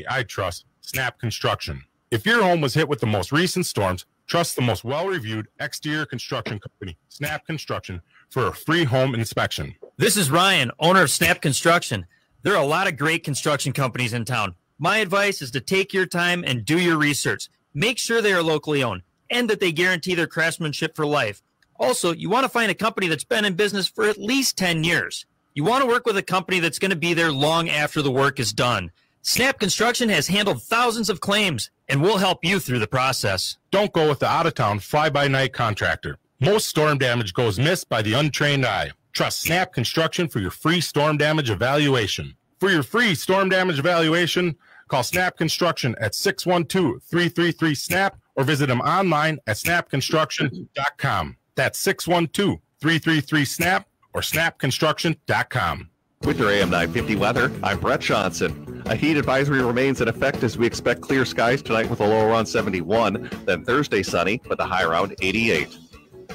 I trust, Snap Construction. If your home was hit with the most recent storms, trust the most well-reviewed exterior construction company, Snap Construction, for a free home inspection. This is Ryan, owner of Snap Construction. There are a lot of great construction companies in town. My advice is to take your time and do your research. Make sure they are locally owned and that they guarantee their craftsmanship for life. Also, you want to find a company that's been in business for at least 10 years. You want to work with a company that's going to be there long after the work is done. Snap Construction has handled thousands of claims and will help you through the process. Don't go with the out-of-town fly-by-night contractor. Most storm damage goes missed by the untrained eye. Trust Snap Construction for your free storm damage evaluation. For your free storm damage evaluation, call Snap Construction at 612-333-SNAP or visit them online at snapconstruction.com. That's 612-333-SNAP or snapconstruction.com. With your AM 950 weather, I'm Brett Johnson. A heat advisory remains in effect as we expect clear skies tonight with a low around 71, then Thursday sunny with a high around 88.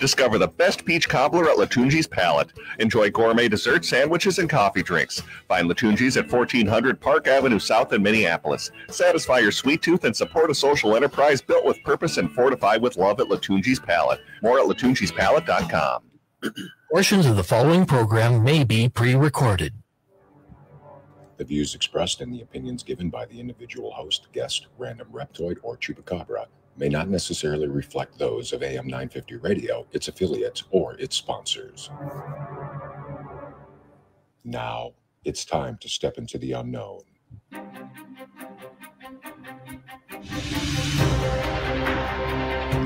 Discover the best peach cobbler at Latunji's Palate. Enjoy gourmet desserts, sandwiches, and coffee drinks. Find Latunji's at 1400 Park Avenue South in Minneapolis. Satisfy your sweet tooth and support a social enterprise built with purpose and fortified with love at Latunji's Palate. More at latunjispalate.com. Portions of the following program may be pre-recorded. The views expressed and the opinions given by the individual host, guest, random reptoid, or chupacabra may not necessarily reflect those of AM 950 Radio, its affiliates, or its sponsors. Now, it's time to step into the unknown.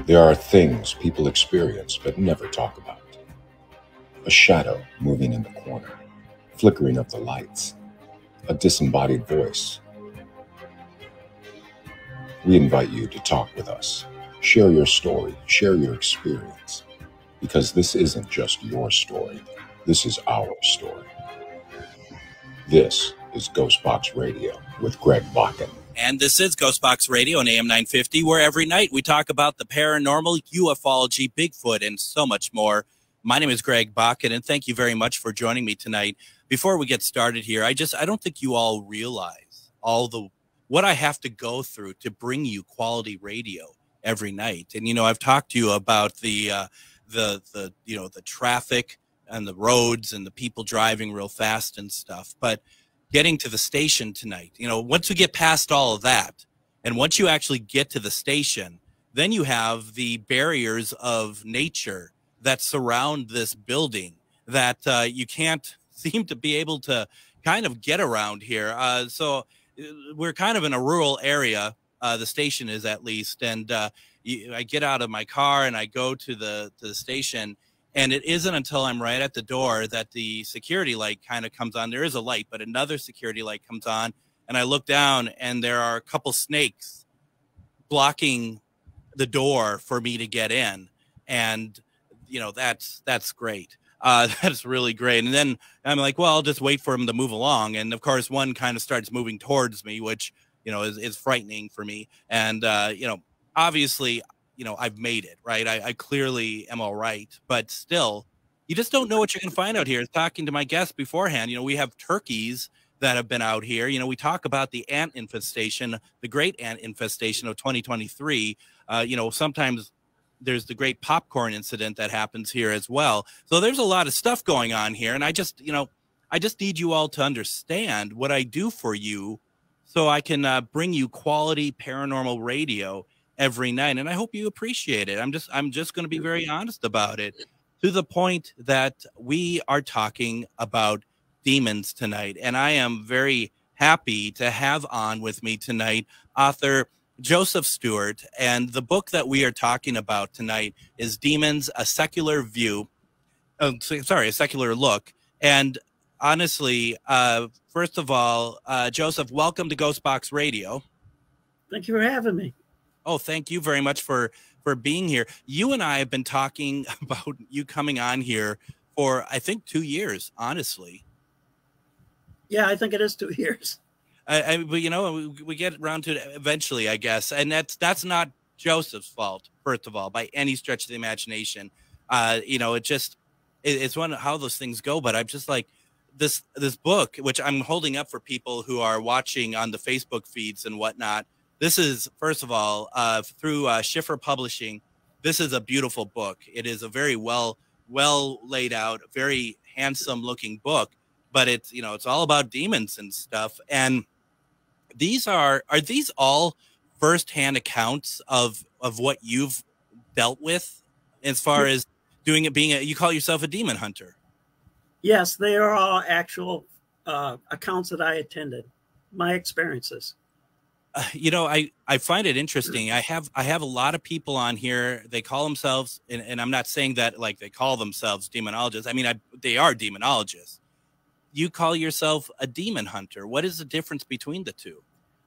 There are things people experience but never talk about. A shadow moving in the corner, flickering of the lights, a disembodied voice. We invite you to talk with us. Share your story, share your experience, because this isn't just your story. This is our story. This is Ghostbox Radio with Greg Bakken. And this is Ghostbox Radio on AM 950, where every night we talk about the paranormal, ufology, Bigfoot, and so much more. My name is Greg Bakken, and thank you very much for joining me tonight. Before we get started here, I don't think you all realize what I have to go through to bring you quality radio every night. And I've talked to you about the traffic and the roads and the people driving real fast and stuff. But getting to the station tonight, once we get past all of that, and once you actually get to the station, then you have the barriers of nature that surround this building that you can't seem to be able to kind of get around here. So we're kind of in a rural area, the station is at least, and I get out of my car and I go to the station, and it isn't until I'm right at the door that the security light kind of comes on. There is a light, but another security light comes on, and I look down and there are a couple snakes blocking the door for me to get in. And that's great. That's really great. And then I'm like, well, I'll just wait for him to move along. And of course, one kind of starts moving towards me, which, is frightening for me. And, obviously, I've made it, right? I clearly am all right, but still, you just don't know what you're going to find out here. Talking to my guests beforehand, we have turkeys that have been out here. We talk about the ant infestation, the great ant infestation of 2023. Sometimes there's the great popcorn incident that happens here as well. So there's a lot of stuff going on here. And I just need you all to understand what I do for you so I can bring you quality paranormal radio every night. And I hope you appreciate it. I'm just going to be very honest about it, to the point that we are talking about demons tonight. And I am very happy to have on with me tonight author Joseph Stewart, and the book that we are talking about tonight is Demons, A Secular View. A secular look. And honestly, first of all, Joseph, welcome to Ghostbox Radio. Thank you for having me. Oh, thank you very much for being here. You and I have been talking about you coming on here for, I think, 2 years, honestly. Yeah, I think it is 2 years. But we get around to it eventually, I guess, and that's not Joseph's fault, first of all, by any stretch of the imagination. It's one of how those things go. But I'm just like, this book, which I'm holding up for people who are watching on the Facebook feeds and whatnot. This is, first of all, through Schiffer Publishing. This is a beautiful book. It is a very well laid out, very handsome looking book, but it's, you know, it's all about demons and stuff. And these are these all firsthand accounts of what you've dealt with as far as doing it, you call yourself a demon hunter? Yes, they are all actual accounts that I attended, my experiences. You know, I find it interesting. I have a lot of people on here. They call themselves, and I'm not saying that like they call themselves demonologists. I mean, they are demonologists. You call yourself a demon hunter. What is the difference between the two?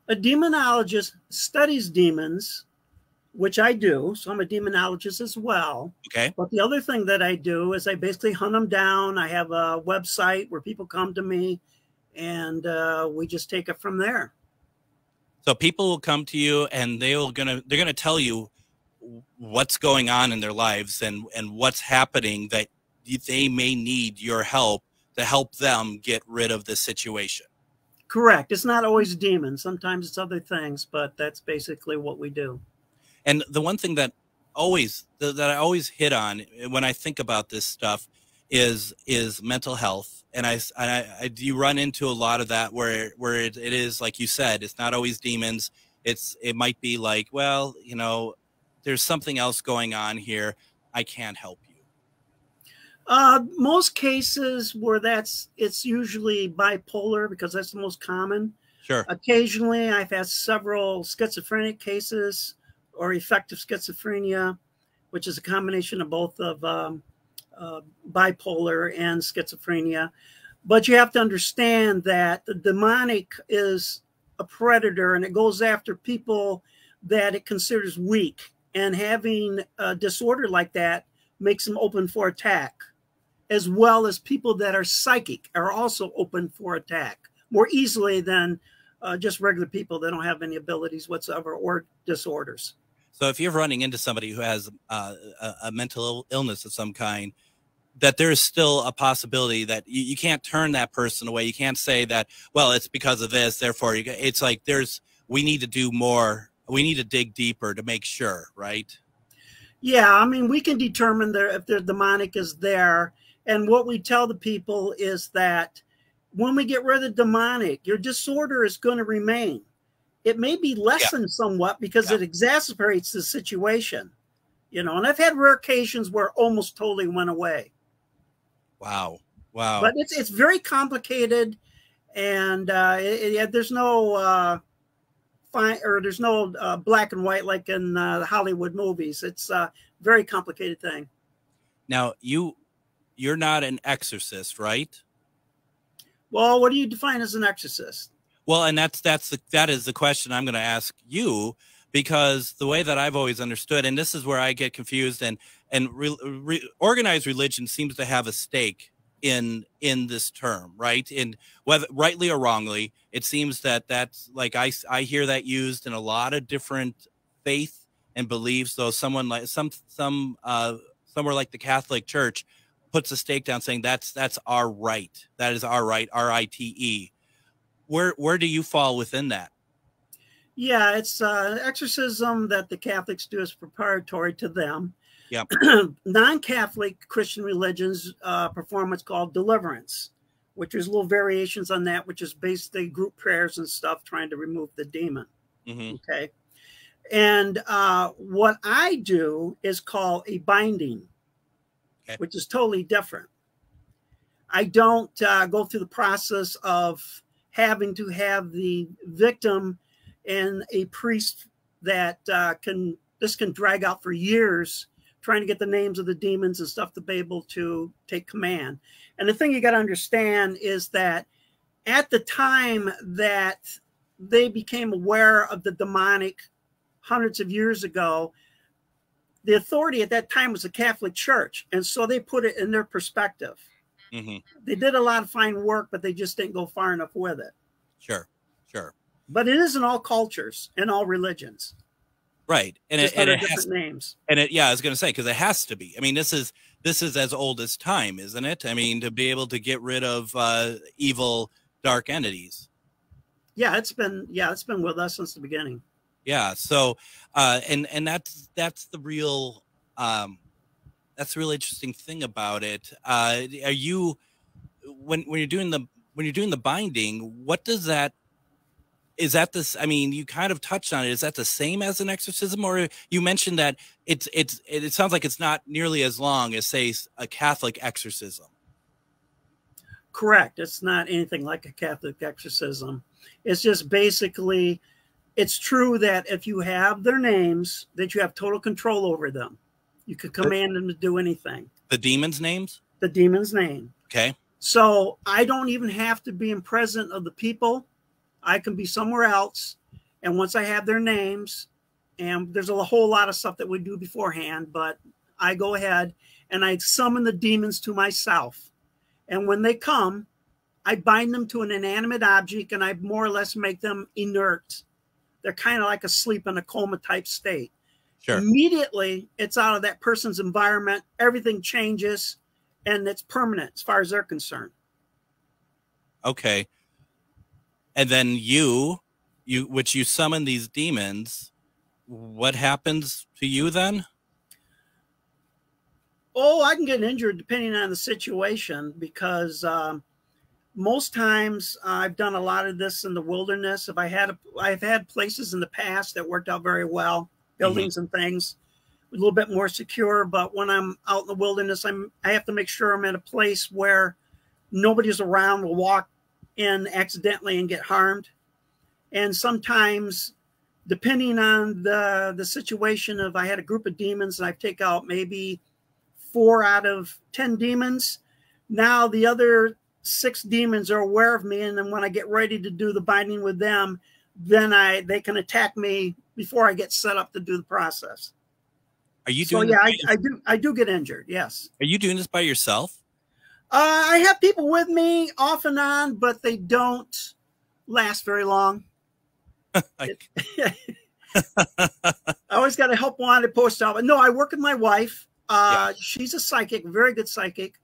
A demonologist studies demons, which I do. So I'm a demonologist as well. Okay. But the other thing that I do is I basically hunt them down. I have a website where people come to me, and we just take it from there. So people will come to you, and they're gonna tell you what's going on in their lives and what's happening that they may need your help to help them get rid of this situation. Correct. It's not always demons. Sometimes it's other things, but that's basically what we do. And the one thing that I always hit on when I think about this stuff is mental health. And I do run into a lot of that where it is, like you said, it's not always demons. It might be like, well, you know, there's something else going on here. I can't help you. Most cases where it's usually bipolar, because that's the most common. Sure. Occasionally, I've had several schizophrenic cases or affective schizophrenia, which is a combination of both of bipolar and schizophrenia. But you have to understand that the demonic is a predator, and it goes after people that it considers weak. And having a disorder like that makes them open for attack, as well as people that are psychic are also open for attack more easily than just regular people that don't have any abilities whatsoever or disorders. So if you're running into somebody who has a mental illness of some kind, that there's still a possibility that you can't turn that person away. You can't say that, well, it's because of this, therefore it's like we need to do more. We need to dig deeper to make sure, right? Yeah, I mean, we can determine if the demonic is there. And what we tell the people is that when we get rid of the demonic, your disorder is going to remain. It may be lessened somewhat because it exacerbates the situation, you know. And I've had rare occasions where it almost totally went away. Wow. But it's very complicated, and there's no there's no black and white like in the Hollywood movies. It's a very complicated thing. Now, you're not an exorcist, right? Well, what do you define as an exorcist? Well, and that is the question I'm going to ask you, because the way that I've always understood, and this is where I get confused, and organized religion seems to have a stake in this term, right? In whether rightly or wrongly, it seems that's like I hear that used in a lot of different faith and beliefs. So someone like somewhere like the Catholic Church puts a stake down saying that's our right. That is our right, RITE. Where do you fall within that? Yeah, it's exorcism that the Catholics do is proprietary to them. Yeah. Non-Catholic Christian religions perform what's called deliverance, which is little variations on that, which is basically group prayers and stuff trying to remove the demon. Mm-hmm. Okay. And what I do is called a binding, which is totally different. I don't go through the process of having to have the victim and a priest that can drag out for years trying to get the names of the demons and stuff to be able to take command. And the thing you got to understand is that at the time that they became aware of the demonic hundreds of years ago, the authority at that time was the Catholic Church. And so they put it in their perspective. Mm-hmm. They did a lot of fine work, but they just didn't go far enough with it. Sure. But it is in all cultures, in all religions. Right. And just it has has names. And I was going to say, because it has to be. I mean, this is this is as old as time, isn't it? I mean, to be able to get rid of evil, dark entities. Yeah, it's been with us since the beginning. Yeah. So, and that's the real interesting thing about it. Are you, when you're doing the binding, what does that, is that this, I mean, you kind of touched on it. Is that the same as an exorcism, or you mentioned that it sounds like it's not nearly as long as, say, a Catholic exorcism? Correct. It's not anything like a Catholic exorcism. It's just basically, it's true that if you have their names, that you have total control over them. You could command them to do anything. The demons' names? The demon's name. Okay. So I don't even have to be in presence of the people. I can be somewhere else. And once I have their names, and there's a whole lot of stuff that we do beforehand, but I go ahead and I summon the demons to myself. And when they come, I bind them to an inanimate object and I more or less make them inert. They're kind of like asleep in a coma type state. Sure. Immediately, it's out of that person's environment. Everything changes and it's permanent as far as they're concerned. Okay. And then you summon these demons, what happens to you then? Oh, I can get injured depending on the situation, because most times I've done a lot of this in the wilderness. I've had places in the past that worked out very well, buildings and things, a little bit more secure. But when I'm out in the wilderness, I have to make sure I'm at a place where nobody's around to walk in accidentally and get harmed. And sometimes, depending on the situation, if I had a group of demons and I take out maybe 4 out of 10 demons, now the other 6 demons are aware of me, and then when I get ready to do the binding with them, then they can attack me before I get set up to do the process. Are you doing? So yeah, I do get injured. Yes. Are you doing this by yourself? I have people with me off and on, but they don't last very long. I always got to help wanted post out. No, I work with my wife. She's a psychic, very good psychic,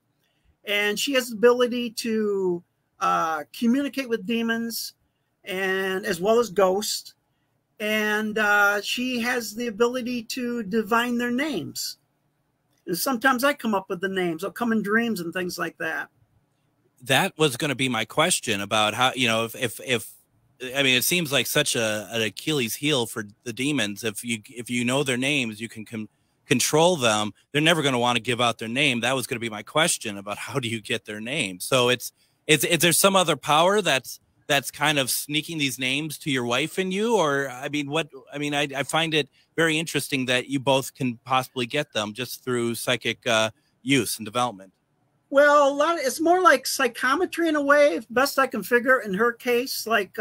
and she has the ability to communicate with demons and as well as ghosts. And she has the ability to divine their names. And sometimes I come up with the names. I'll come in dreams and things like that. That was going to be my question about how, if I mean, it seems like such an Achilles heel for the demons. If you know their names, you can control them. They're never going to want to give out their name. That was going to be my question about how do you get their name. So is there some other power that's kind of sneaking these names to your wife and you? Or, I find it very interesting that you both can possibly get them just through psychic use and development. Well, it's more like psychometry in a way, best I can figure in her case. Like,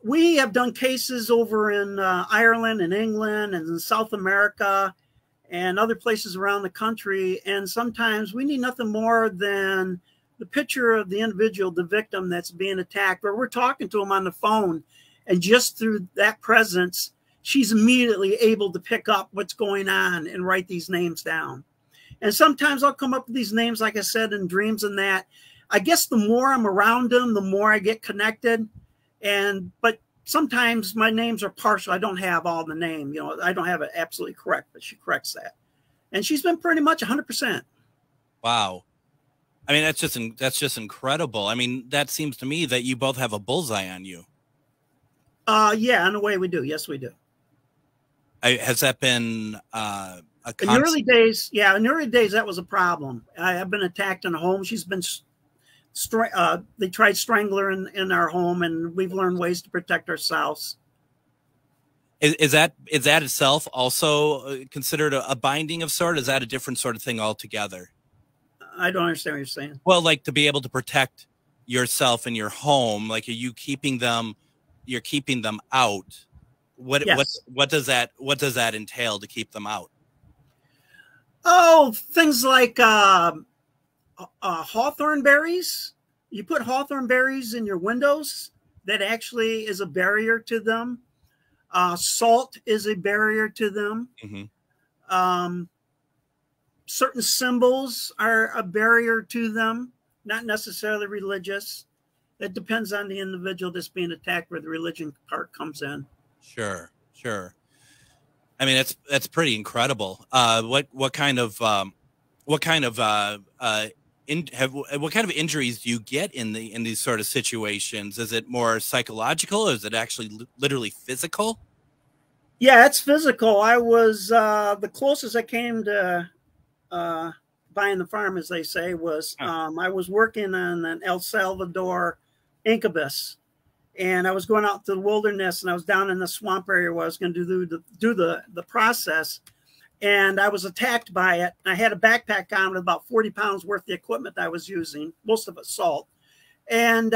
we have done cases over in Ireland and England and in South America and other places around the country. And sometimes we need nothing more than the picture of the individual, the victim that's being attacked, or we're talking to them on the phone. And just through that presence, she's immediately able to pick up what's going on and write these names down. And sometimes I'll come up with these names, like I said, in dreams and that. I guess the more I'm around them, the more I get connected. But sometimes my names are partial. I don't have all the name. I don't have it absolutely correct, but she corrects that. And she's been pretty much 100%. Wow. I mean, that's just incredible. I mean, that seems to me that you both have a bullseye on you. Yeah, in a way we do. Yes, we do. Has that been in the early days? Yeah, in the early days, that was a problem. I've been attacked in a home. She's been, they tried strangle her in our home, and we've learned ways to protect ourselves. Is that itself also considered a binding of sort? Is that a different sort of thing altogether? I don't understand what you're saying. Well, like to be able to protect yourself and your home, like are you keeping them? You're keeping them out. What does that entail to keep them out? Oh, things like hawthorn berries. You put hawthorn berries in your windows. That actually is a barrier to them. Salt is a barrier to them. certain symbols are a barrier to them, not necessarily religious. It depends on the individual that's being attacked where the religion part comes in. Sure. I mean, that's pretty incredible. What kind of injuries do you get in these sort of situations? Is it more psychological, or is it actually literally physical? Yeah, it's physical. I was the closest I came to buying the farm, as they say, was I was working on an El Salvador incubus, and I was going out to the wilderness, and I was down in the swamp area where I was going to do the process, and I was attacked by it. I had a backpack on with about 40 pounds worth of the equipment I was using, most of it salt, and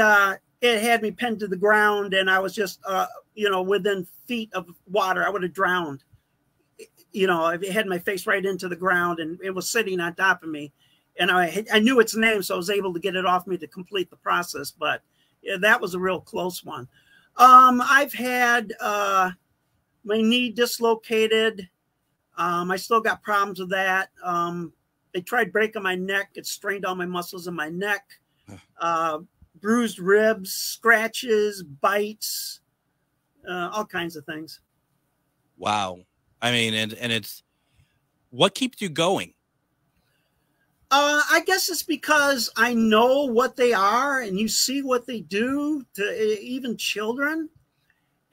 it had me pinned to the ground, and I was just within feet of water. I would have drowned. I had my face right into the ground, and it was sitting on top of me, and I knew its name, so I was able to get it off me to complete the process. But yeah, that was a real close one. I've had my knee dislocated. I still got problems with that. They tried breaking my neck. It strained all my muscles in my neck. Bruised ribs, scratches, bites, all kinds of things. Wow. I mean, and it's what keeps you going? I guess it's because I know what they are, and you see what they do to even children.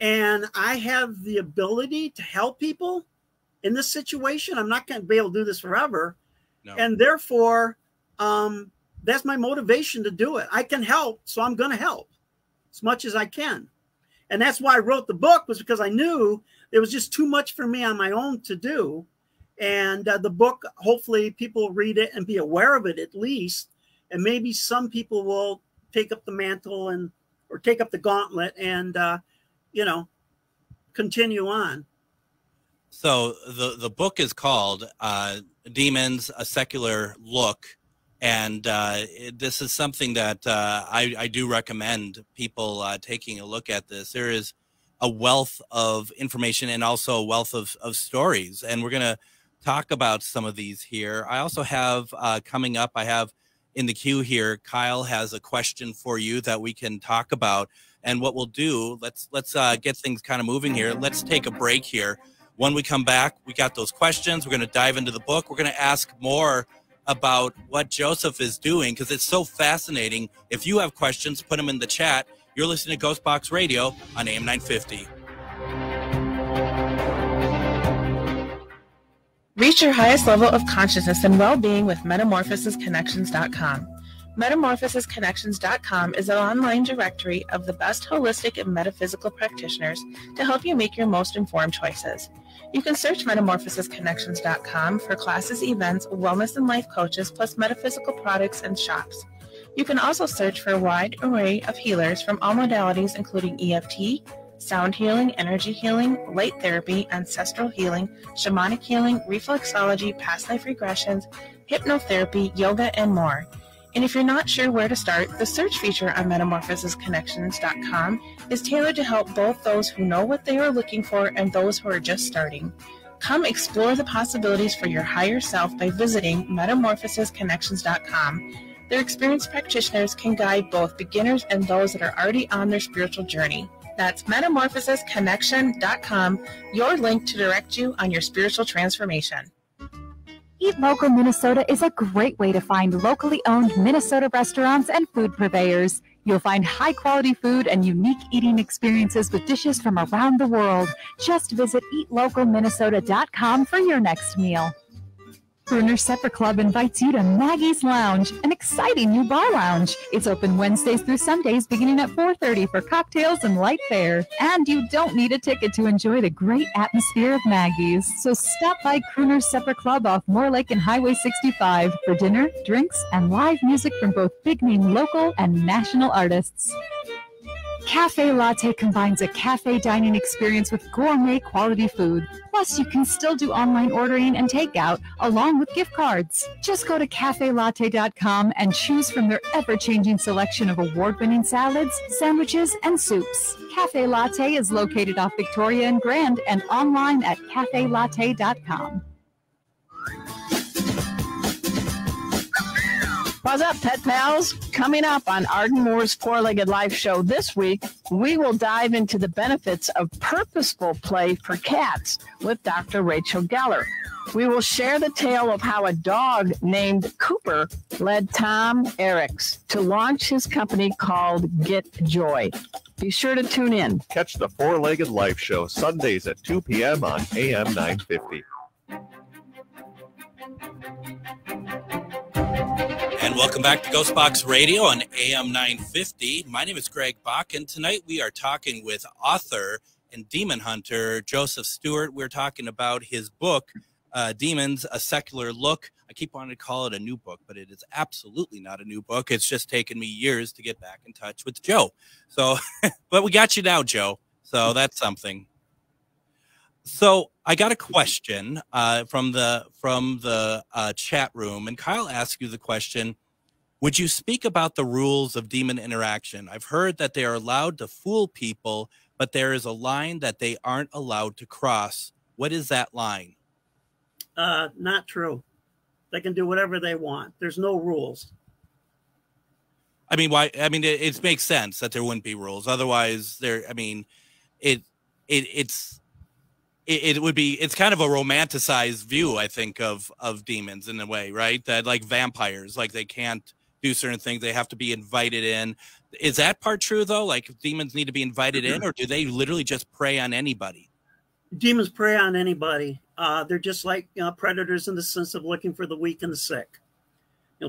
And I have the ability to help people in this situation. I'm not going to be able to do this forever. No. And therefore, that's my motivation to do it. I can help, so I'm going to help as much as I can. And that's why I wrote the book, was because I knew it was just too much for me on my own to do. And the book, hopefully people read it and be aware of it at least. And maybe some people will take up the mantle or take up the gauntlet and, continue on. So the book is called Demons, A Secular Look. And this is something that I do recommend people taking a look at this. There is a wealth of information and also a wealth of stories. And we're going to talk about some of these here. I also have coming up, I have in the queue here, Kyle has a question for you that we can talk about. And what we'll do, let's get things kind of moving here. Let's take a break here. When we come back, we got those questions. We're going to dive into the book. We're going to ask more about what Joseph is doing, because it's so fascinating. If you have questions, put them in the chat. You're listening to Ghostbox Radio on AM 950. Reach your highest level of consciousness and well-being with metamorphosisconnections.com. Metamorphosisconnections.com is an online directory of the best holistic and metaphysical practitioners to help you make your most informed choices. You can search metamorphosisconnections.com for classes, events, wellness and life coaches, plus metaphysical products and shops. You can also search for a wide array of healers from all modalities, including EFT, sound healing, energy healing, light therapy, ancestral healing, shamanic healing, reflexology, past life regressions, hypnotherapy, yoga, and more. And if you're not sure where to start, the search feature on metamorphosisconnections.com is tailored to help both those who know what they are looking for and those who are just starting. Come explore the possibilities for your higher self by visiting metamorphosisconnections.com. Their experienced practitioners can guide both beginners and those that are already on their spiritual journey. That's metamorphosisconnection.com, your link to direct you on your spiritual transformation. Eat Local Minnesota is a great way to find locally owned Minnesota restaurants and food purveyors. You'll find high-quality food and unique eating experiences with dishes from around the world. Just visit eatlocalminnesota.com for your next meal. Crooner Supper Club invites you to Maggie's Lounge, an exciting new bar lounge. It's open Wednesdays through Sundays beginning at 4:30 for cocktails and light fare. And you don't need a ticket to enjoy the great atmosphere of Maggie's. So stop by Crooner Supper Club off Moore Lake and Highway 65 for dinner, drinks, and live music from both big-name local and national artists. Cafe Latte combines a cafe dining experience with gourmet quality food. Plus, you can still do online ordering and takeout along with gift cards. Just go to cafelatte.com and choose from their ever-changing selection of award-winning salads, sandwiches, and soups. Cafe Latte is located off Victoria and Grand and online at cafelatte.com. What's up, pet pals? Coming up on Arden Moore's Four-Legged Life show this week, we will dive into the benefits of purposeful play for cats with Dr. Rachel Geller. We will share the tale of how a dog named Cooper led Tom Eriks to launch his company called Get Joy. Be sure to tune in. Catch the Four-Legged Life show Sundays at 2 p.m. on AM 950. And welcome back to Ghostbox Radio on AM 950. My name is Greg Bach, and tonight we are talking with author and demon hunter Joseph Stewart. We're talking about his book, Demons, A Secular Look. I keep wanting to call it a new book, but it is absolutely not a new book. It's just taken me years to get back in touch with Joe. So, but we got you now, Joe. So that's something. So I got a question from the chat room, and Kyle asked you the question: would you speak about the rules of demon interaction? I've heard that they are allowed to fool people, but there is a line that they aren't allowed to cross. What is that line? Not true. They can do whatever they want. There's no rules. I mean, why? I mean, it makes sense that there wouldn't be rules. Otherwise, I mean, it's kind of a romanticized view, I think, of demons in a way, right? That like vampires, like they can't do certain things. They have to be invited in. Is that part true though? Like demons need to be invited in, or do they literally just prey on anybody? Demons prey on anybody. They're just like predators in the sense of looking for the weak and the sick.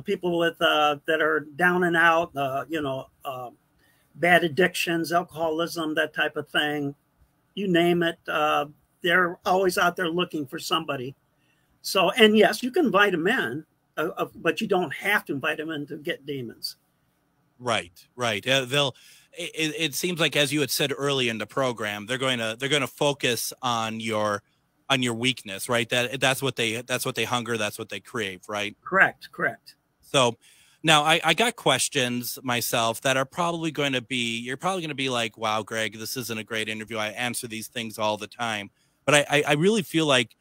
People with that are down and out, bad addictions, alcoholism, that type of thing. You name it. They're always out there looking for somebody. So, and yes, you can invite them in, but you don't have to invite them in to get demons. Right. It seems like, as you had said early in the program, they're going to focus on your weakness, right? That's what they hunger. That's what they crave, right? Correct. So now I got questions myself that are probably going to be, you're probably going to be like, wow, Greg, this isn't a great interview. I answer these things all the time. But I really feel like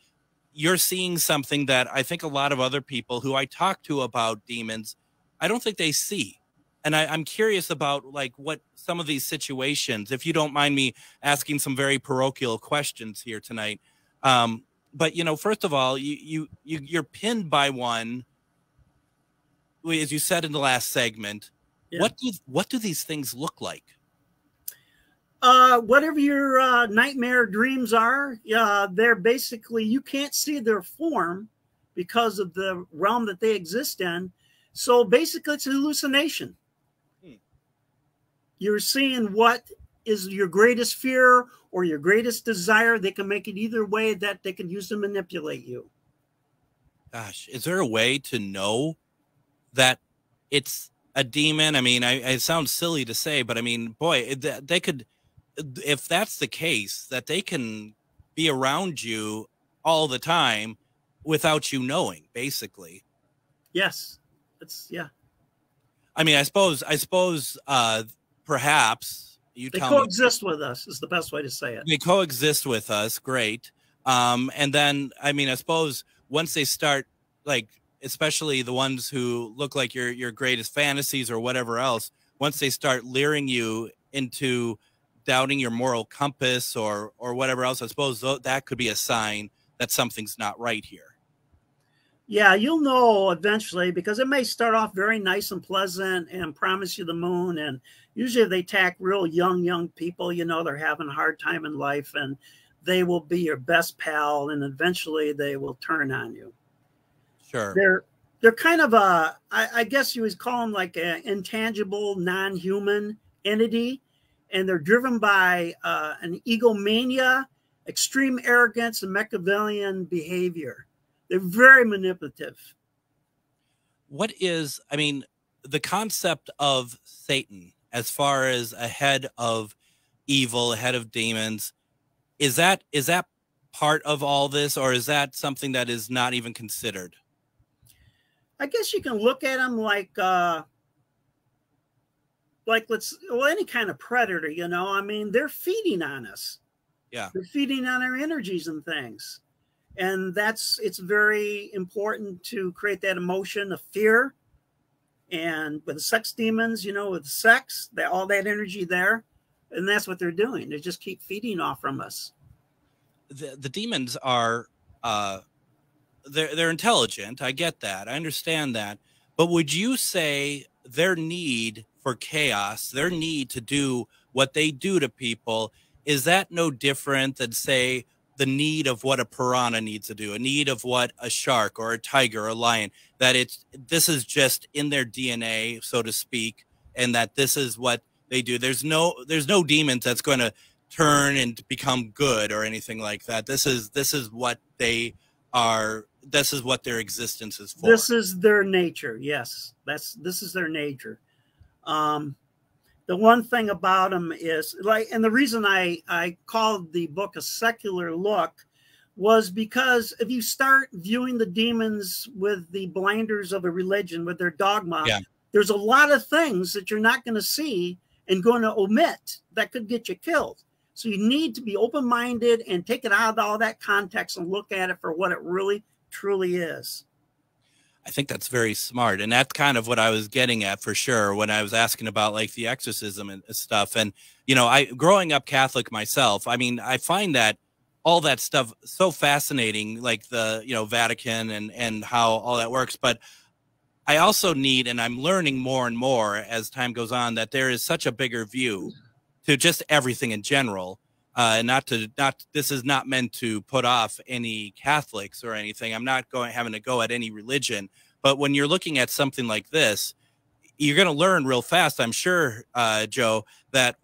you're seeing something that I think a lot of other people who I talk to about demons, I don't think they see. And I'm curious about like what some of these situations, if you don't mind me asking some very parochial questions here tonight. But, first of all, you're pinned by one, as you said in the last segment. Yeah. What do these things look like? Whatever your nightmare dreams are, they're basically, you can't see their form because of the realm that they exist in. So basically it's a hallucination. You're seeing what is your greatest fear or your greatest desire. They can make it either way that they can use to manipulate you. Gosh, is there a way to know that it's a demon? I mean, it sounds silly to say, but I mean, boy, they could, if that's the case, that they can be around you all the time without you knowing, basically. Yes. Yeah. I mean, I suppose, perhaps they coexist with us is the best way to say it. They coexist with us. Great. And then, I mean, I suppose once they start, like, especially the ones who look like your greatest fantasies or whatever else, once they start luring you into doubting your moral compass or whatever else, I suppose that could be a sign that something's not right here. Yeah, you'll know eventually, because it may start off very nice and pleasant and promise you the moon. And usually they attack real young people, they're having a hard time in life, and they will be your best pal. And eventually they will turn on you. Sure. They're kind of I guess you would call them like an intangible, non-human entity. And they're driven by an egomania, extreme arrogance, and Machiavellian behavior. They're very manipulative. What is, I mean, the concept of Satan as far as a head of evil, a head of demons, is that part of all this, or is that something that is not even considered? I guess you can look at them like any kind of predator, I mean, they're feeding on us. Yeah. They're feeding on our energies and things. And it's very important to create that emotion of fear And with the sex demons, with sex, all that energy there, and that's what they're doing. They just keep feeding off from us. The demons are they're intelligent. I get that. I understand that. But would you say their need for chaos, their need to do what they do to people, is that no different than, say, the need of what a piranha needs to do, a need of what a shark or a tiger or a lion, that this is just in their DNA, so to speak, and that this is what they do? There's no demons that's going to turn and become good or anything like that. This is what they are. This is what their existence is for. This is their nature. Yes, this is their nature. The one thing about them is, and the reason I called the book A Secular Look was because if you start viewing the demons with the blinders of a religion, with their dogma, there's a lot of things that you're not going to see and going to omit that could get you killed. So you need to be open-minded and take it out of all that context and look at it for what it really, truly is. I think that's very smart. And that's kind of what I was getting at for sure when I was asking about like the exorcism and stuff. And, growing up Catholic myself, I mean, I find that all that stuff so fascinating, like the, Vatican and how all that works. But I also need, and I'm learning more and more as time goes on, that there is such a bigger view to just everything in general. This is not meant to put off any Catholics or anything. I'm not having to go at any religion, but when you're looking at something like this, you're going to learn real fast, I'm sure, Joe, that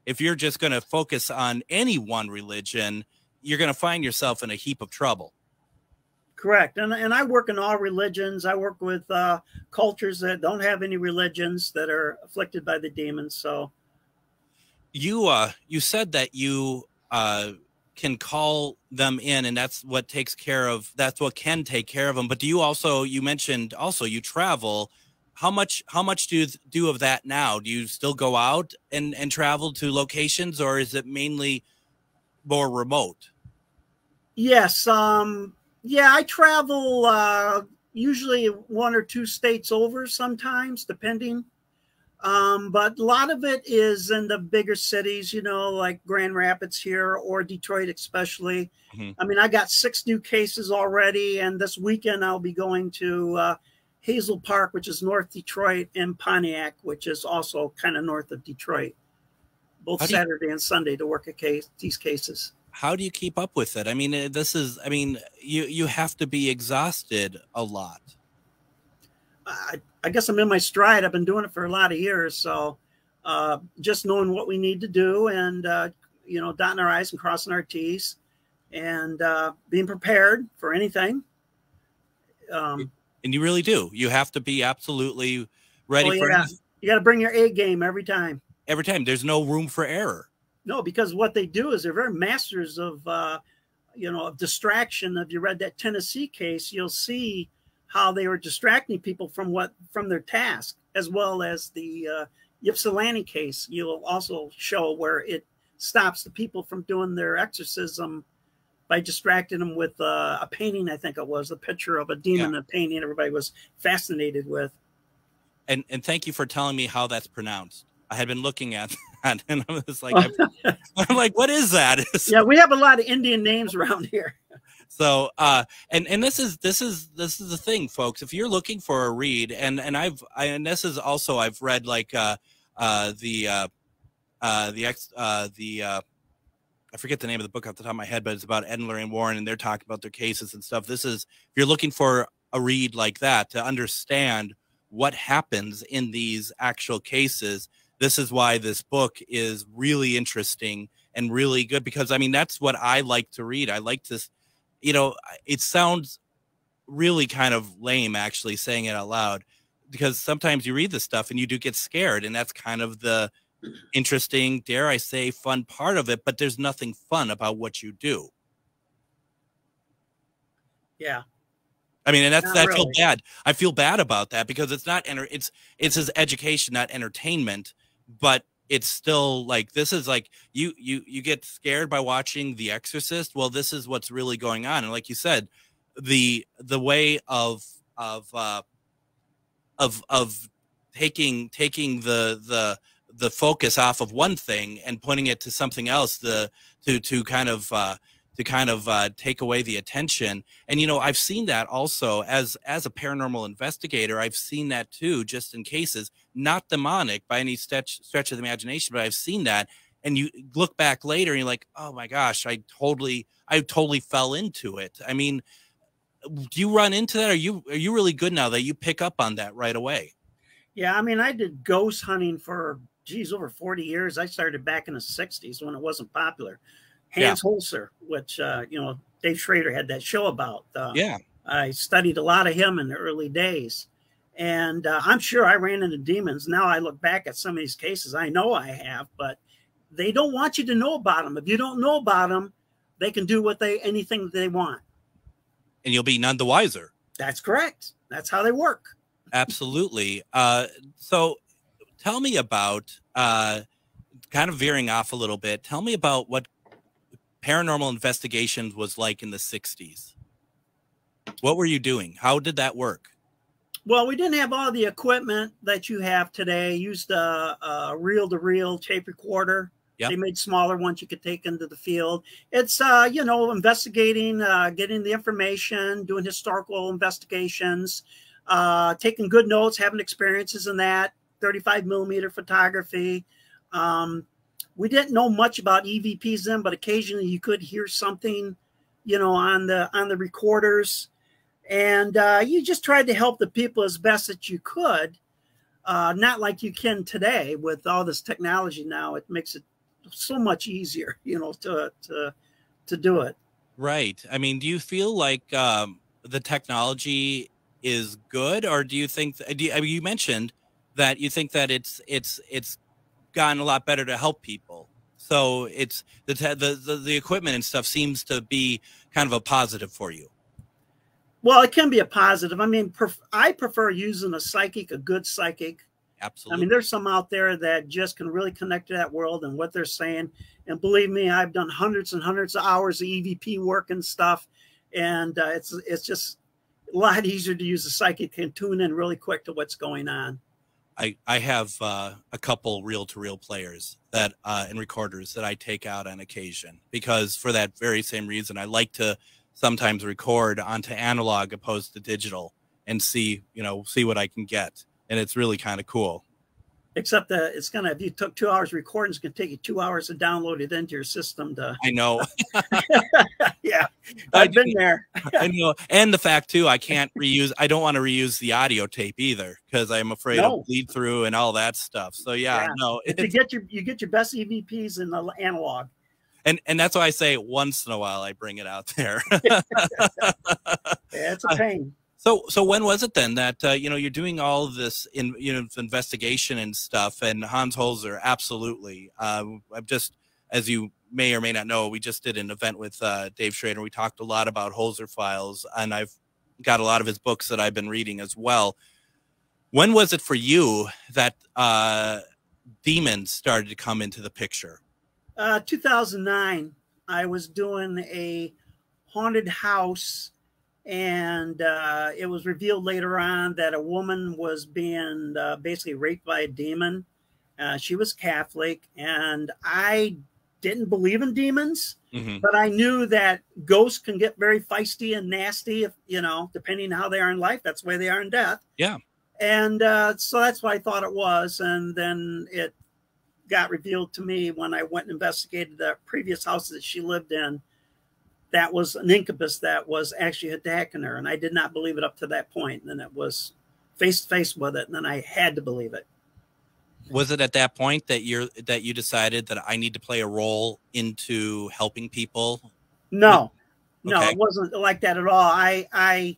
if you're just going to focus on any one religion, you're going to find yourself in a heap of trouble. Correct. And I work in all religions. I work with cultures that don't have any religions that are afflicted by the demons. So you said that you can call them in, and that's what can take care of them. But you mentioned also you travel. How much do you do of that now? Do you still go out and travel to locations, or is it mainly more remote? Yes. I travel usually 1 or 2 states over sometimes, depending. But a lot of it is in the bigger cities, like Grand Rapids here or Detroit, especially. Mm-hmm. I mean, I got 6 new cases already. And this weekend I'll be going to Hazel Park, which is North Detroit, and Pontiac, which is also kind of north of Detroit, both Saturday and Sunday to work these cases. How do you keep up with it? I mean, you have to be exhausted a lot. I guess I'm in my stride. I've been doing it for a lot of years. So just knowing what we need to do and, dotting our I's and crossing our T's and being prepared for anything. And you really do. You have to be absolutely ready for anything. You got to bring your A game every time. Every time. There's no room for error. No, because what they do is they're very masters of, of distraction. If you read that Tennessee case, you'll see how they were distracting people from their task, as well as the Ypsilanti case. You'll also show where it stops the people from doing their exorcism by distracting them with a painting. I think it was a picture of a demon, a painting everybody was fascinated with. And thank you for telling me how that's pronounced. I had been looking at that, and I was like, I'm like, what is that? Yeah, we have a lot of Indian names around here. So, and this is the thing, folks. If you're looking for a read, and this is also, I've read like I forget the name of the book off the top of my head, but it's about Ed and Lorraine Warren, and they're talking about their cases and stuff. If you're looking for a read like that to understand what happens in these actual cases, this is why this book is really interesting and really good, because I mean, that's what I like to read. I like to, it sounds really kind of lame actually saying it out loud, because sometimes you read this stuff and you do get scared, and that's kind of the interesting, dare I say, fun part of it, but there's nothing fun about what you do. Yeah. I mean, and I feel bad. I feel bad about that, because it's not, it's his education, not entertainment, but it's still like, this is like, you get scared by watching The Exorcist. Well, this is what's really going on. And like you said, the way of of taking the focus off of one thing and putting it to something else, to kind of take away the attention. And, you know, I've seen that also as a paranormal investigator. I've seen that too, just in cases, not demonic by any stretch of the imagination, but I've seen that. And you look back later and you're like, oh my gosh, I totally fell into it. I mean, do you run into that? Are you really good now that you pick up on that right away? Yeah. I mean, I did ghost hunting for, over 40 years. I started back in the 60s when it wasn't popular. Hans Holzer, which, you know, Dave Schrader had that show about. I studied a lot of him in the early days. And I'm sure I ran into demons. Now I look back at some of these cases. I know I have, but they don't want you to know about them. If you don't know about them, they can do anything they want. And you'll be none the wiser. That's correct. That's how they work. Absolutely. So tell me about, kind of veering off a little bit, tell me about what paranormal investigations was like in the 60s. What were you doing? How did that work? Well, we didn't have all the equipment that you have today. Used a reel-to-reel tape recorder. Yep. They made smaller ones you could take into the field. It's, you know, investigating, getting the information, doing historical investigations, taking good notes, having experiences in that, 35 millimeter photography. We didn't know much about EVPs then, but occasionally you could hear something, you know, on the recorders. And you just tried to help the people as best that you could. Not like you can today with all this technology now. It makes it so much easier, you know, to do it. Right. I mean, do you feel like the technology is good, or do you think I mean, you mentioned that you think that it's gotten a lot better to help people, so it's the equipment and stuff seems to be kind of a positive for you? Well, it can be a positive. I mean, I prefer using a good psychic. Absolutely. I mean, there's some out there that just can really connect to that world and what they're saying. And believe me, I've done hundreds and hundreds of hours of EVP work and stuff. And it's just a lot easier to use a psychic and tune in really quick to what's going on. I have a couple reel-to-reel players that and recorders that I take out on occasion, because for that very same reason, I like to sometimes record onto analog opposed to digital and see what I can get. And it's really kind of cool. Except that if you took 2 hours recording, it's going to take you 2 hours to download it into your system. I know. Yeah, I've been there. I know. And the fact too, I don't want to reuse the audio tape either, because I'm afraid it'll bleed through and all that stuff. So no. You get your best EVPs in the analog. And that's why I say once in a while I bring it out there. It's a pain. So when was it then that you're doing all of this investigation and stuff? And Hans Holzer, absolutely. I've just, as you may or may not know, we just did an event with Dave Schrader. We talked a lot about Holzer files, and I've got a lot of his books that I've been reading as well. When was it for you that demons started to come into the picture? 2009. I was doing a haunted house. And it was revealed later on that a woman was being basically raped by a demon. She was Catholic, and I didn't believe in demons, but I knew that ghosts can get very feisty and nasty, depending on how they are in life. That's the way they are in death. Yeah. And so that's what I thought it was. And then it got revealed to me when I went and investigated the previous house that she lived in. That was an incubus that was actually attacking her. And I did not believe it up to that point. And then it was face to face with it. And then I had to believe it. Was it at that point that you decided that I need to play a role into helping people? No, it wasn't like that at all. A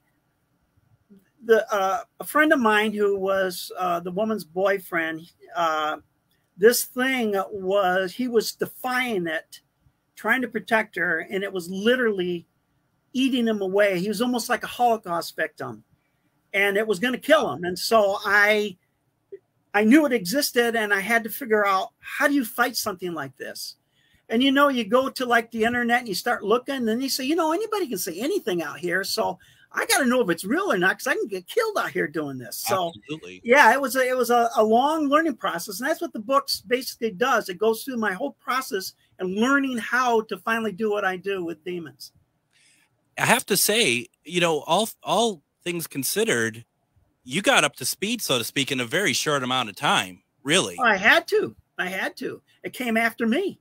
friend of mine who was the woman's boyfriend, this thing he was defying it, trying to protect her, and it was literally eating him away. He was almost like a Holocaust victim, and it was going to kill him. And so I knew it existed, and I had to figure out, how do you fight something like this? And you go to like the internet and you start looking, and then you say, anybody can say anything out here. So I got to know if it's real or not because I can get killed out here doing this. So, absolutely. Yeah, it was a long learning process, and that's what the book basically does. It goes through my whole process and learning how to finally do what I do with demons. I have to say, you know, all things considered, you got up to speed, so to speak, in a very short amount of time. Really, I had to. It came after me.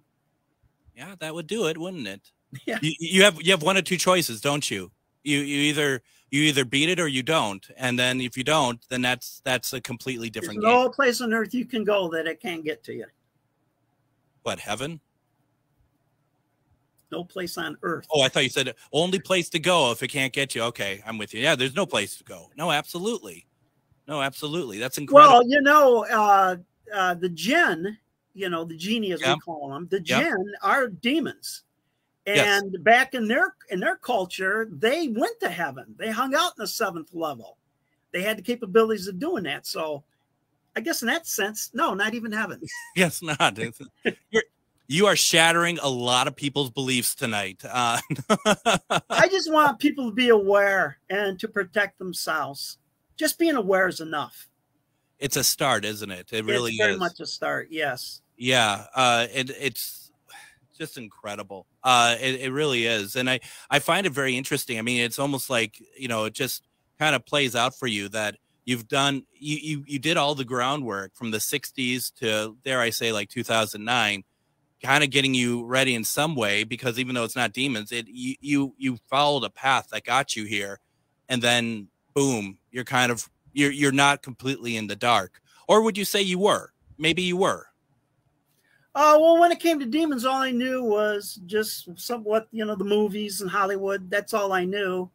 Yeah, that would do it, wouldn't it? Yeah. You have one or two choices, don't you? You either beat it or you don't, and then if you don't, then that's a completely different game. There's no place on earth you can go that it can't get to you. What, heaven? No place on earth. Oh, I thought you said only place to go if it can't get you. Okay, I'm with you. Yeah, there's no place to go. No, absolutely. That's incredible. Well, you know, the jinn, you know, the genie as we call them, the jinn are demons. And back in their culture, they went to heaven. They hung out in the 7th level. They had the capabilities of doing that. So I guess in that sense, no, not even heaven. Yes, not. You are shattering a lot of people's beliefs tonight. I just want people to be aware and to protect themselves. Just being aware is enough. It's a start, isn't it? It really is. It's very much a start, yes. Yeah, it's just incredible. It really is. And I find it very interesting. I mean, it's almost like, you know, it just kind of plays out for you that you've done, you did all the groundwork from the 60s to, dare I say, like 2009, kind of getting you ready in some way, because even though it's not demons, you followed a path that got you here, and then boom, you're not completely in the dark. Or would you say you were? Maybe you were. Well, when it came to demons, all I knew was just somewhat, you know, the movies and Hollywood. That's all I knew.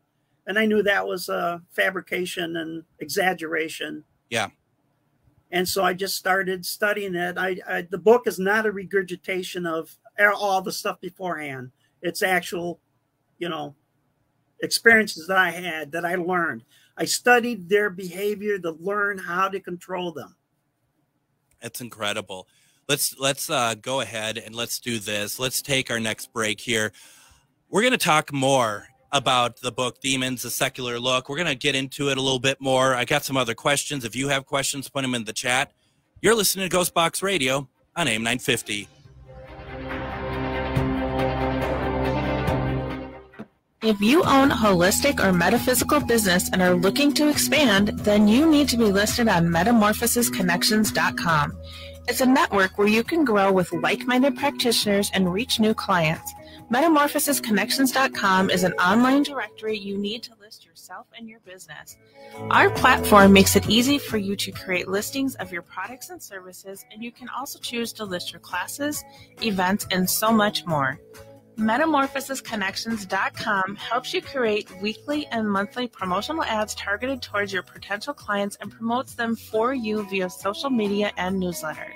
And I knew that was fabrication and exaggeration. Yeah. And so I just started studying it. The book is not a regurgitation of all the stuff beforehand. It's actual, you know, experiences that I had, that I learned. I studied their behavior to learn how to control them. That's incredible. Let's go ahead and let's do this. Let's take our next break here. We're going to talk more about the book Demons, A Secular Look. We're going to get into it a little bit more. I got some other questions. If you have questions, put them in the chat. You're listening to Ghostbox Radio on AM 950. If you own a holistic or metaphysical business and are looking to expand, then you need to be listed on metamorphosisconnections.com. It's a network where you can grow with like-minded practitioners and reach new clients. Metamorphosisconnections.com is an online directory you need to list yourself and your business. Our platform makes it easy for you to create listings of your products and services, and you can also choose to list your classes, events, and so much more. Metamorphosisconnections.com helps you create weekly and monthly promotional ads targeted towards your potential clients and promotes them for you via social media and newsletter.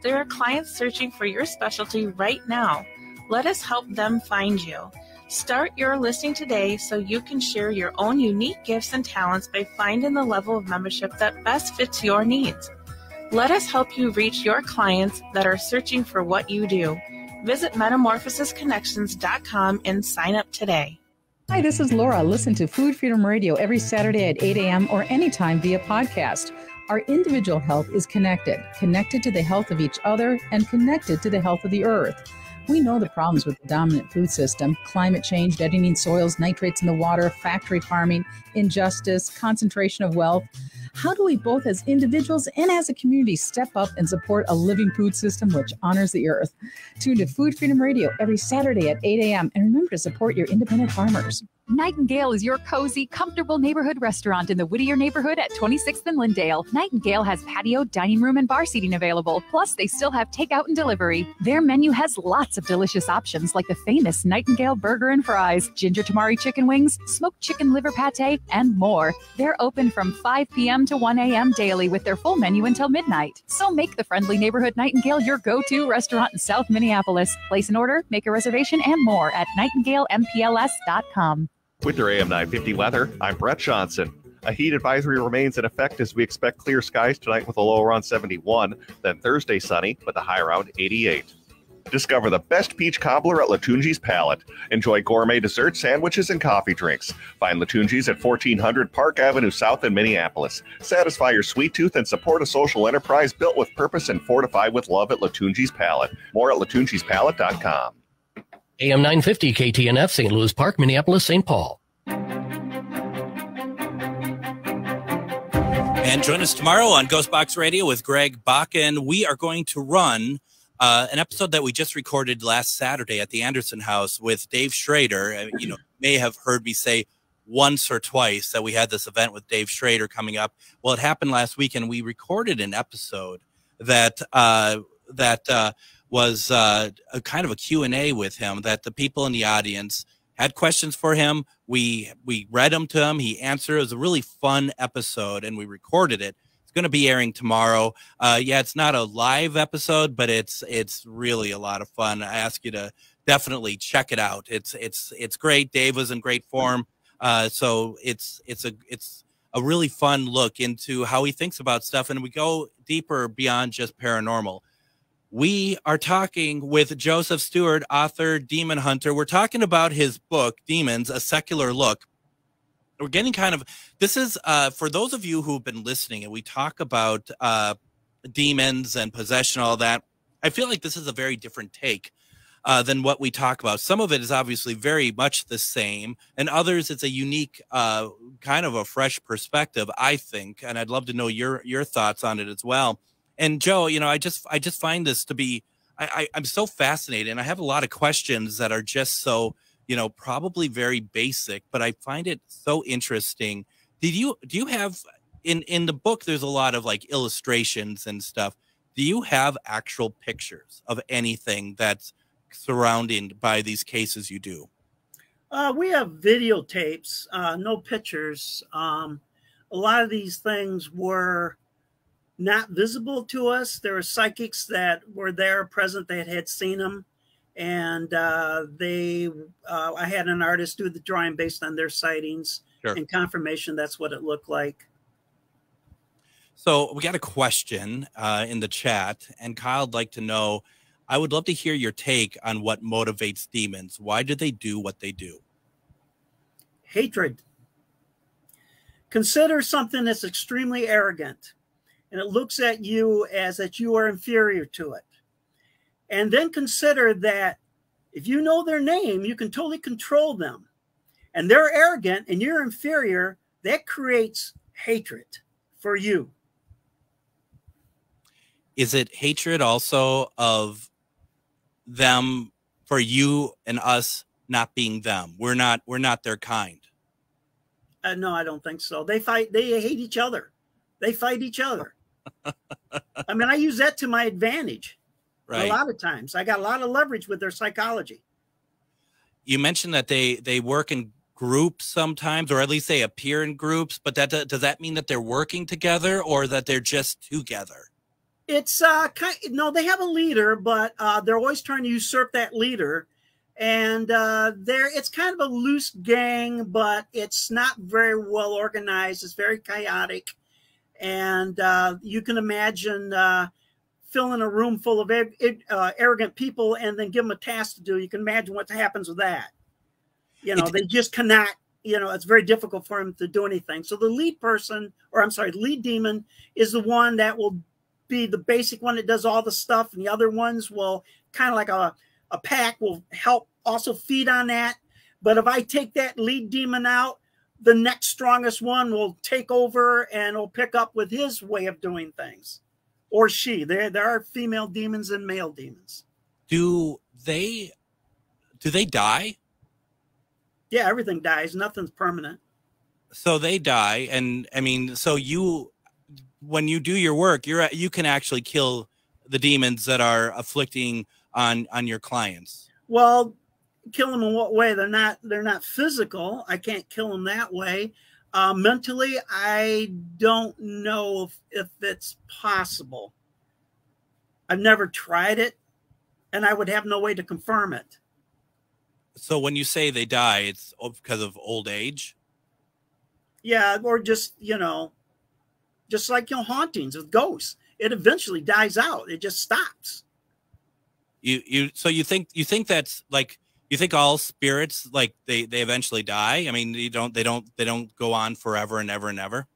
There are clients searching for your specialty right now. Let us help them find you. Start your listing today so you can share your own unique gifts and talents by finding the level of membership that best fits your needs. Let us help you reach your clients that are searching for what you do. Visit metamorphosisconnections.com and sign up today. Hi, this is Laura. Listen to Food Freedom Radio every Saturday at 8 a.m. or anytime via podcast. Our individual health is connected to the health of each other and connected to the health of the earth. We know the problems with the dominant food system: climate change, deadening soils, nitrates in the water, factory farming, injustice, concentration of wealth. How do we both as individuals and as a community step up and support a living food system which honors the earth? Tune to Food Freedom Radio every Saturday at 8 a.m. and remember to support your independent farmers. Nightingale is your cozy, comfortable neighborhood restaurant in the Whittier neighborhood at 26th and Lindale. Nightingale has patio, dining room, and bar seating available. Plus, they still have takeout and delivery. Their menu has lots of delicious options like the famous Nightingale burger and fries, ginger tamari chicken wings, smoked chicken liver pate, and more. They're open from 5 p.m. to 1 a.m. daily with their full menu until midnight. So make the friendly neighborhood Nightingale your go-to restaurant in South Minneapolis. Place an order, make a reservation, and more at nightingalempls.com. With your AM 950 weather, I'm Brett Johnson. A heat advisory remains in effect as we expect clear skies tonight with a low around 71, then Thursday sunny with a high around 88. Discover the best peach cobbler at Latunji's Palette. Enjoy gourmet desserts, sandwiches, and coffee drinks. Find Latunji's at 1400 Park Avenue South in Minneapolis. Satisfy your sweet tooth and support a social enterprise built with purpose and fortified with love at Latunji's Palette. More at latunjispalette.com. AM 950 KTNF, St. Louis Park, Minneapolis, St. Paul. And join us tomorrow on Ghostbox Radio with Greg Bakken. We are going to run an episode that we just recorded last Saturday at the Anderson House with Dave Schrader. You may have heard me say once or twice that we had this event with Dave Schrader coming up. Well, it happened last week, and we recorded an episode that was a kind of a Q&A with him, that the people in the audience had questions for him. We read them to him. He answered. It was a really fun episode, and we recorded it. It's going to be airing tomorrow. Yeah, it's not a live episode, but it's really a lot of fun. I ask you to definitely check it out. It's great. Dave was in great form. So it's a really fun look into how he thinks about stuff, and we go deeper beyond just paranormal. We are talking with Joseph Stewart, author, Demon Hunter. We're talking about his book, Demons, A Secular Look. We're getting kind of, this is, for those of you who've been listening and we talk about demons and possession, all that, I feel like this is a very different take than what we talk about. Some of it is obviously very much the same, and others it's a unique, kind of a fresh perspective, I think, and I'd love to know your thoughts on it as well. And Joe, I just find this to be, I'm so fascinated, and I have a lot of questions that are just so, probably very basic, but I find it so interesting. Do you have in the book, there's a lot of like illustrations and stuff. Do you have actual pictures of anything that's surrounded by these cases you do? We have videotapes, no pictures. A lot of these things were not visible to us. There were psychics that were there present that had seen them, and I had an artist do the drawing based on their sightings. Sure. And confirmation that's what it looked like. So we got a question in the chat, and Kyle'd like to know, I would love to hear your take on what motivates demons. Why do they do what they do? Hatred. Consider something that's extremely arrogant, and it looks at you as that you are inferior to it. And then consider that if you know their name, you can totally control them. And they're arrogant and you're inferior. That creates hatred for you. Is it hatred also of them for you and us not being them? We're not their kind. No, I don't think so. They fight. They hate each other. They fight each other. I mean, I use that to my advantage. Right. A lot of times I got a lot of leverage with their psychology. You mentioned that they work in groups sometimes, or at least they appear in groups, but does that mean that they're working together or that they're just together? It's no, they have a leader, but they're always trying to usurp that leader. And it's kind of a loose gang, but it's not very well organized. It's very chaotic. And you can imagine filling a room full of arrogant people and then give them a task to do. You can imagine what happens with that. They just cannot, it's very difficult for them to do anything. So the lead person, lead demon is the one that will be the basic one that does all the stuff. And the other ones will kind of like a pack will help also feed on that. But if I take that lead demon out, the next strongest one will take over and will pick up with his way of doing things, or she. There are female demons and male demons. Do they die? Yeah, everything dies. Nothing's permanent. So they die, and I mean, so when you do your work, you can actually kill the demons that are afflicting on your clients. Well, kill them in what way? They're not physical. I can't kill them that way. Mentally, I don't know if it's possible. I've never tried it, and I would have no way to confirm it. So when you say they die, it's because of old age? Yeah, or just, just like, hauntings with ghosts. It eventually dies out. It just stops. So you think that's like, you think all spirits, like they eventually die? I mean, they don't go on forever and ever and ever.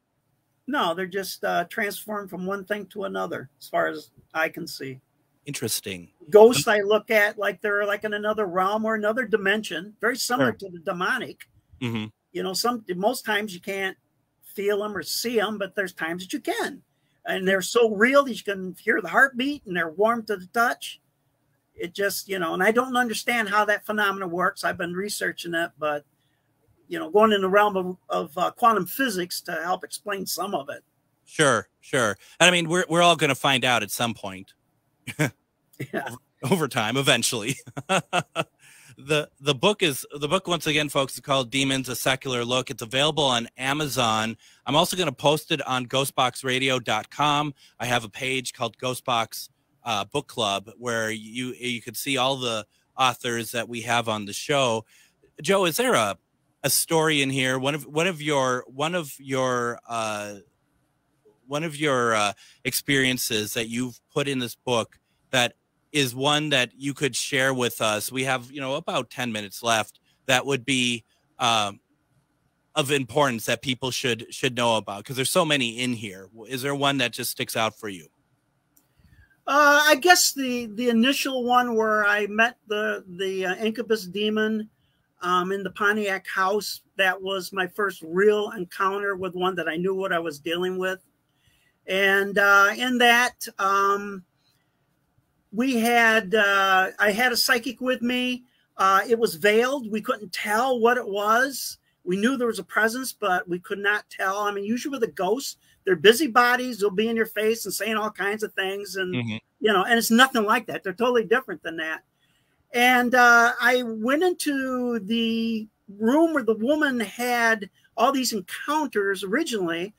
No, they're just transformed from one thing to another, as far as I can see. Interesting. Ghosts I look at like they're like in another realm or another dimension, very similar to the demonic. Mm-hmm. You know, most times you can't feel them or see them, but there's times that you can. And they're so real that you can hear the heartbeat and they're warm to the touch. It just, you know, and I don't understand how that phenomenon works. I've been researching it, but, you know, going in the realm of quantum physics to help explain some of it. Sure. And I mean, we're all going to find out at some point. Yeah. Over time, eventually. The book once again, folks, is called Demons: A Secular Look. It's available on Amazon. I'm also going to post it on ghostboxradio.com. I have a page called Ghostbox Book Club where you could see all the authors that we have on the show. Joe, is there a story in here, one of your experiences that you've put in this book that is one that you could share with us? We have, you know, about 10 minutes left. That would be of importance that people should know about, because there's so many in here. Is there one that just sticks out for you? I guess the initial one where I met the incubus demon in the Pontiac house. That was my first real encounter with one that I knew what I was dealing with. And in that, I had a psychic with me. It was veiled. We couldn't tell what it was. We knew there was a presence, but we could not tell. I mean, usually with a ghost, they're busybodies. They'll be in your face and saying all kinds of things. And, you know, and it's nothing like that. They're totally different than that. And I went into the room where the woman had all these encounters originally.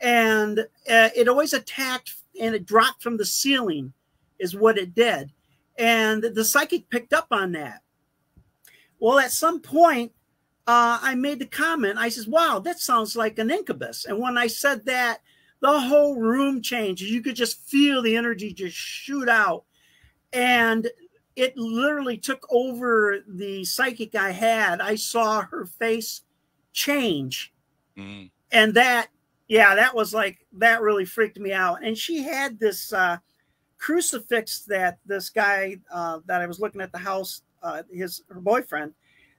And it always attacked and it dropped from the ceiling is what it did. And the psychic picked up on that. Well, at some point, I made the comment. I says, wow, that sounds like an incubus. And when I said that, the whole room changed. You could just feel the energy just shoot out. And it literally took over the psychic I had. I saw her face change. And that, yeah, that was like, that really freaked me out. And she had this crucifix that this guy that I was looking at the house, her boyfriend,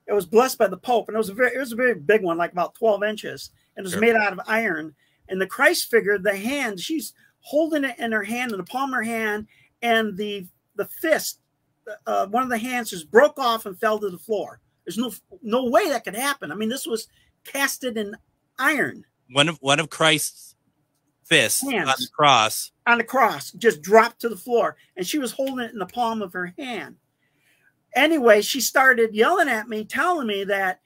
it was blessed by the Pope. And it was a very big one, like about 12 inches. And it was made out of iron. And the Christ figure, the hand, she's holding it in her hand, in the palm of her hand, and the fist, one of the hands just broke off and fell to the floor. There's no way that could happen. I mean, this was casted in iron. One of Christ's fists on the cross just dropped to the floor, and she was holding it in the palm of her hand. Anyway, she started yelling at me, telling me that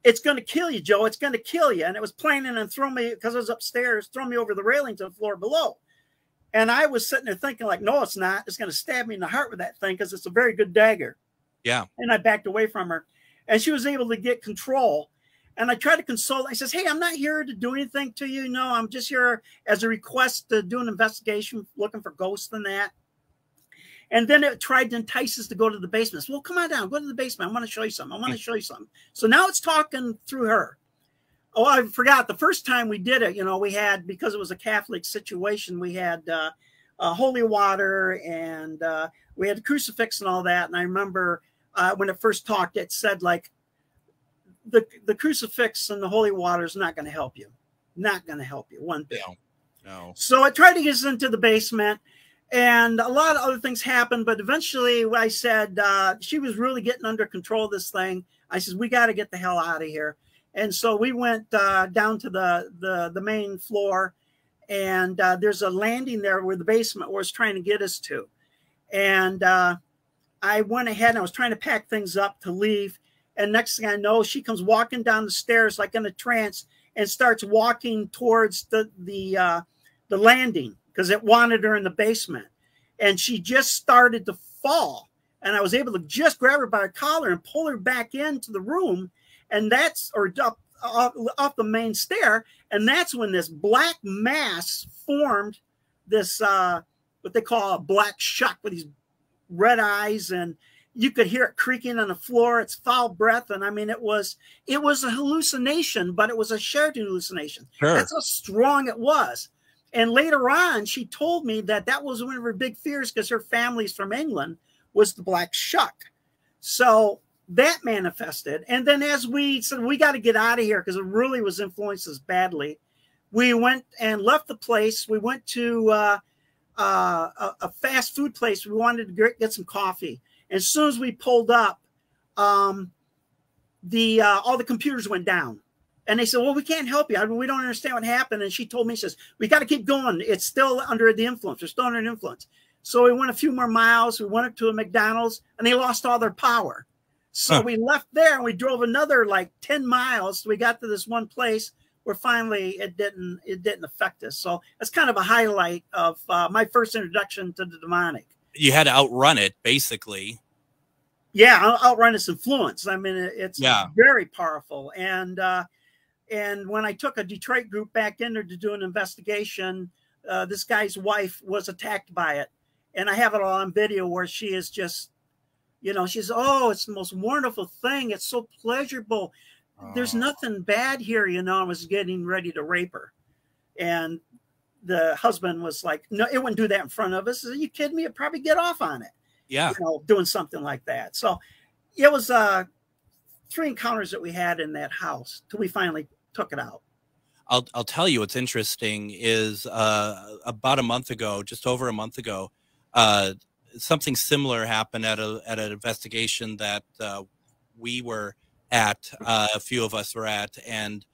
it's going to kill you, Joe. It's going to kill you. And it was planning on throwing me, because I was upstairs, throwing me over the railing to the floor below. And I was sitting there thinking like, no, it's not. It's going to stab me in the heart with that thing, because it's a very good dagger. Yeah. And I backed away from her, and she was able to get control. And I tried to console. I says, hey, I'm not here to do anything to you. No, I'm just here as a request to do an investigation, looking for ghosts and that. And then it tried to entice us to go to the basement. Well, come on down, go to the basement. I want to show you something. I want to show you something. So now it's talking through her. Oh, I forgot. The first time we did it, you know, we had, because it was a Catholic situation, we had holy water, and we had the crucifix and all that. And I remember when it first talked, it said like, the crucifix and the holy water is not going to help you. Not going to help you one bit. No. So I tried to get us into the basement, and a lot of other things happened. But eventually I said, she was really getting under control of this thing. I said, we got to get the hell out of here. And so we went down to the main floor, and there's a landing there where the basement was trying to get us to. And I went ahead and I was trying to pack things up to leave. And next thing I know, she comes walking down the stairs like in a trance and starts walking towards the landing, because it wanted her in the basement. And she just started to fall. And I was able to just grab her by her collar and pull her back into the room. And that's, or up the main stair. And that's when this black mass formed, this, what they call a black shuck with these red eyes, and you could hear it creaking on the floor. It's foul breath. And I mean, it was a hallucination, but it was a shared hallucination. Sure. That's how strong it was. And later on, she told me that that was one of her big fears, because her family's from England, was the black shuck. So that manifested. And then as we said, we got to get out of here because it really was influenced us badly, we went and left the place. We went to a fast food place. We wanted to get some coffee. As soon as we pulled up, all the computers went down. And they said, well, we can't help you. I mean, we don't understand what happened. And she told me, she says, we got to keep going. It's still under the influence. We're still under an influence. So we went a few more miles. We went up to a McDonald's, and they lost all their power. So we left there, and we drove another like 10 miles. We got to this one place where finally it didn't affect us. So that's kind of a highlight of my first introduction to the demonic. You had to outrun it, basically. Yeah, outrun its influence. I mean, it's very powerful. And when I took a Detroit group back in there to do an investigation, this guy's wife was attacked by it. And I have it all on video where she is just, she's, oh, it's the most wonderful thing. It's so pleasurable. There's nothing bad here, I was getting ready to rape her. And the husband was like, no, it wouldn't do that in front of us. Are you kidding me? It'd probably get off on it. Yeah. Doing something like that. So it was 3 encounters that we had in that house till we finally took it out. I'll tell you what's interesting is about a month ago, just over a month ago, something similar happened at an investigation that we were at, a few of us were at, and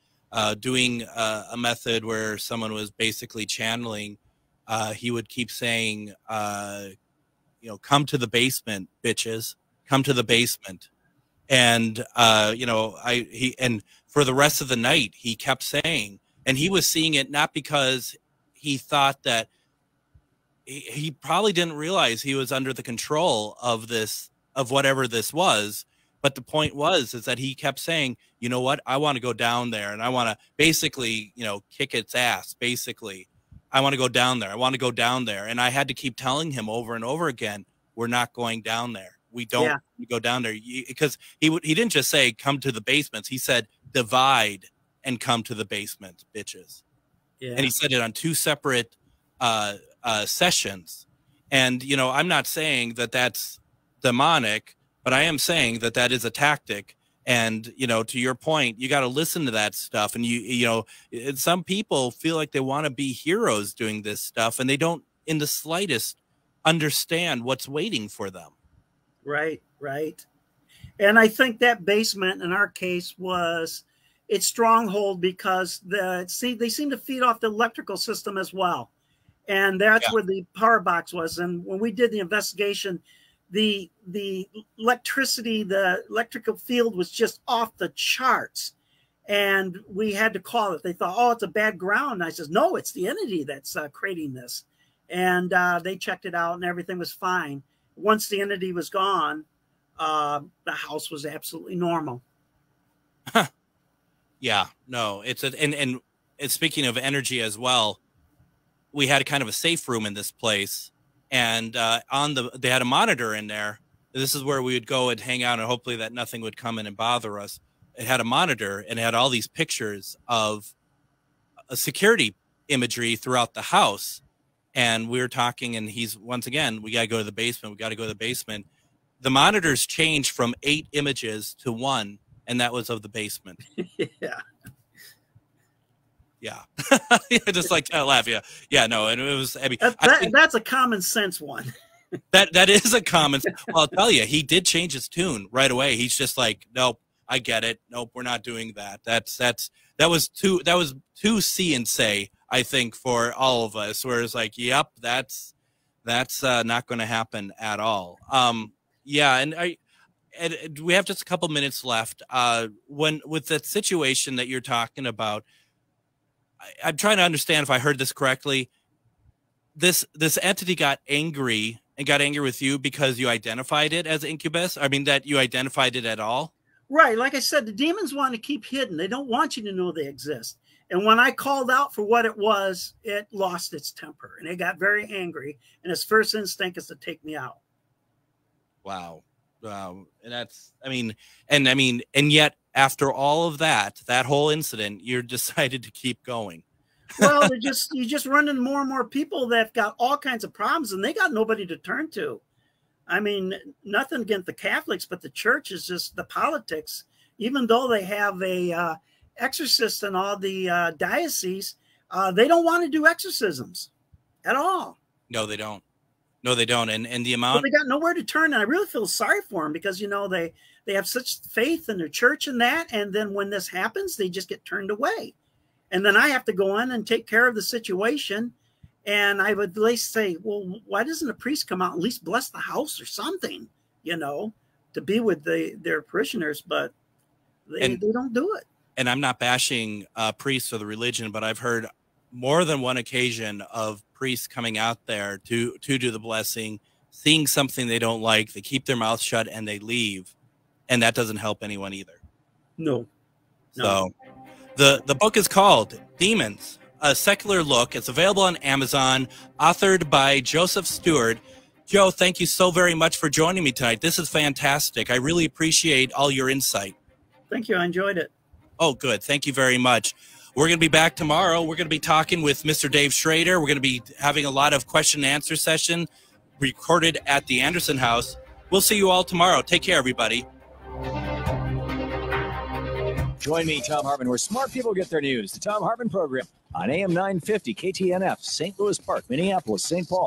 doing a method where someone was basically channeling. He would keep saying, come to the basement, bitches, come to the basement. And, and for the rest of the night, he kept saying, and he was seeing it not because he thought that he probably didn't realize he was under the control of this, of whatever this was. But the point is that he kept saying, you know what, I want to go down there and I want to basically, kick its ass. Basically, I want to go down there. I want to go down there. And I had to keep telling him over and over again, we're not going down there. We don't go down there, because he didn't just say, come to the basements. He said, divide and come to the basement, bitches. Yeah. And he said it on 2 separate sessions. And, I'm not saying that that's demonic, but I am saying that that is a tactic. And, to your point, you got to listen to that stuff. And some people feel like they want to be heroes doing this stuff, and they don't in the slightest understand what's waiting for them. Right. And I think that basement in our case was its stronghold because they seem to feed off the electrical system as well. And that's where the power box was. And when we did the investigation, the electricity, the electrical field was just off the charts. And we had to call it. They thought, oh, it's a bad ground. And I says, no, it's the entity that's creating this. And they checked it out and everything was fine. Once the entity was gone, the house was absolutely normal. Yeah, no, and speaking of energy as well, we had kind of a safe room in this place, and they had a monitor in there. This is where we would go and hang out, and hopefully that nothing would come in and bother us. It had a monitor, and it had all these pictures of a security imagery throughout the house. And we were talking, and he's, once again, we got to go to the basement. We got to go to the basement. The monitors changed from 8 images to 1, and that was of the basement. Yeah. Just like to laugh. Yeah. No. And it was, I mean, that's a common sense one. that is a common. Well, I'll tell you, he did change his tune right away. He's just like, nope, I get it. Nope, we're not doing that. That was too see and say, I think, for all of us, where it's like, yep, that's not going to happen at all. Yeah. And we have just a couple minutes left. With the situation that you're talking about, I'm trying to understand if I heard this correctly. This entity got angry with you because you identified it as incubus. I mean, that you identified it at all. Right. Like I said, the demons want to keep hidden. They don't want you to know they exist. And when I called out for what it was, it lost its temper and it got very angry. And its first instinct is to take me out. Wow. And that's, and yet after all of that whole incident, you decided to keep going. Well, you just run into more and more people that got all kinds of problems, and they got nobody to turn to. I mean, nothing against the Catholics, but the church is just the politics. Even though they have a exorcist in all the dioceses, they don't want to do exorcisms at all. No, they don't. No, they don't. And the amount, but they got nowhere to turn. And I really feel sorry for them because, they have such faith in their church and that. And then when this happens, they just get turned away. And then I have to go in and take care of the situation. And I would at least say, well, why doesn't a priest come out and at least bless the house or something, to be with their parishioners? But they don't do it. And I'm not bashing priests or the religion, but I've heard more than one occasion of priests coming out there to do the blessing, seeing something they don't like, they keep their mouth shut and they leave. And that doesn't help anyone either. No. So the book is called Demons, A Secular Look. It's available on Amazon, authored by Joseph Stewart. Joe, thank you so very much for joining me tonight. This is fantastic. I really appreciate all your insight. Thank you. I enjoyed it. Oh, good. Thank you very much. We're going to be back tomorrow. We're going to be talking with Mr. Dave Schrader. We're going to be having a lot of question and answer session recorded at the Anderson House. We'll see you all tomorrow. Take care, everybody. Join me, Tom Hartman, where smart people get their news. The Tom Hartman Program on AM 950, KTNF, St. Louis Park, Minneapolis, St. Paul.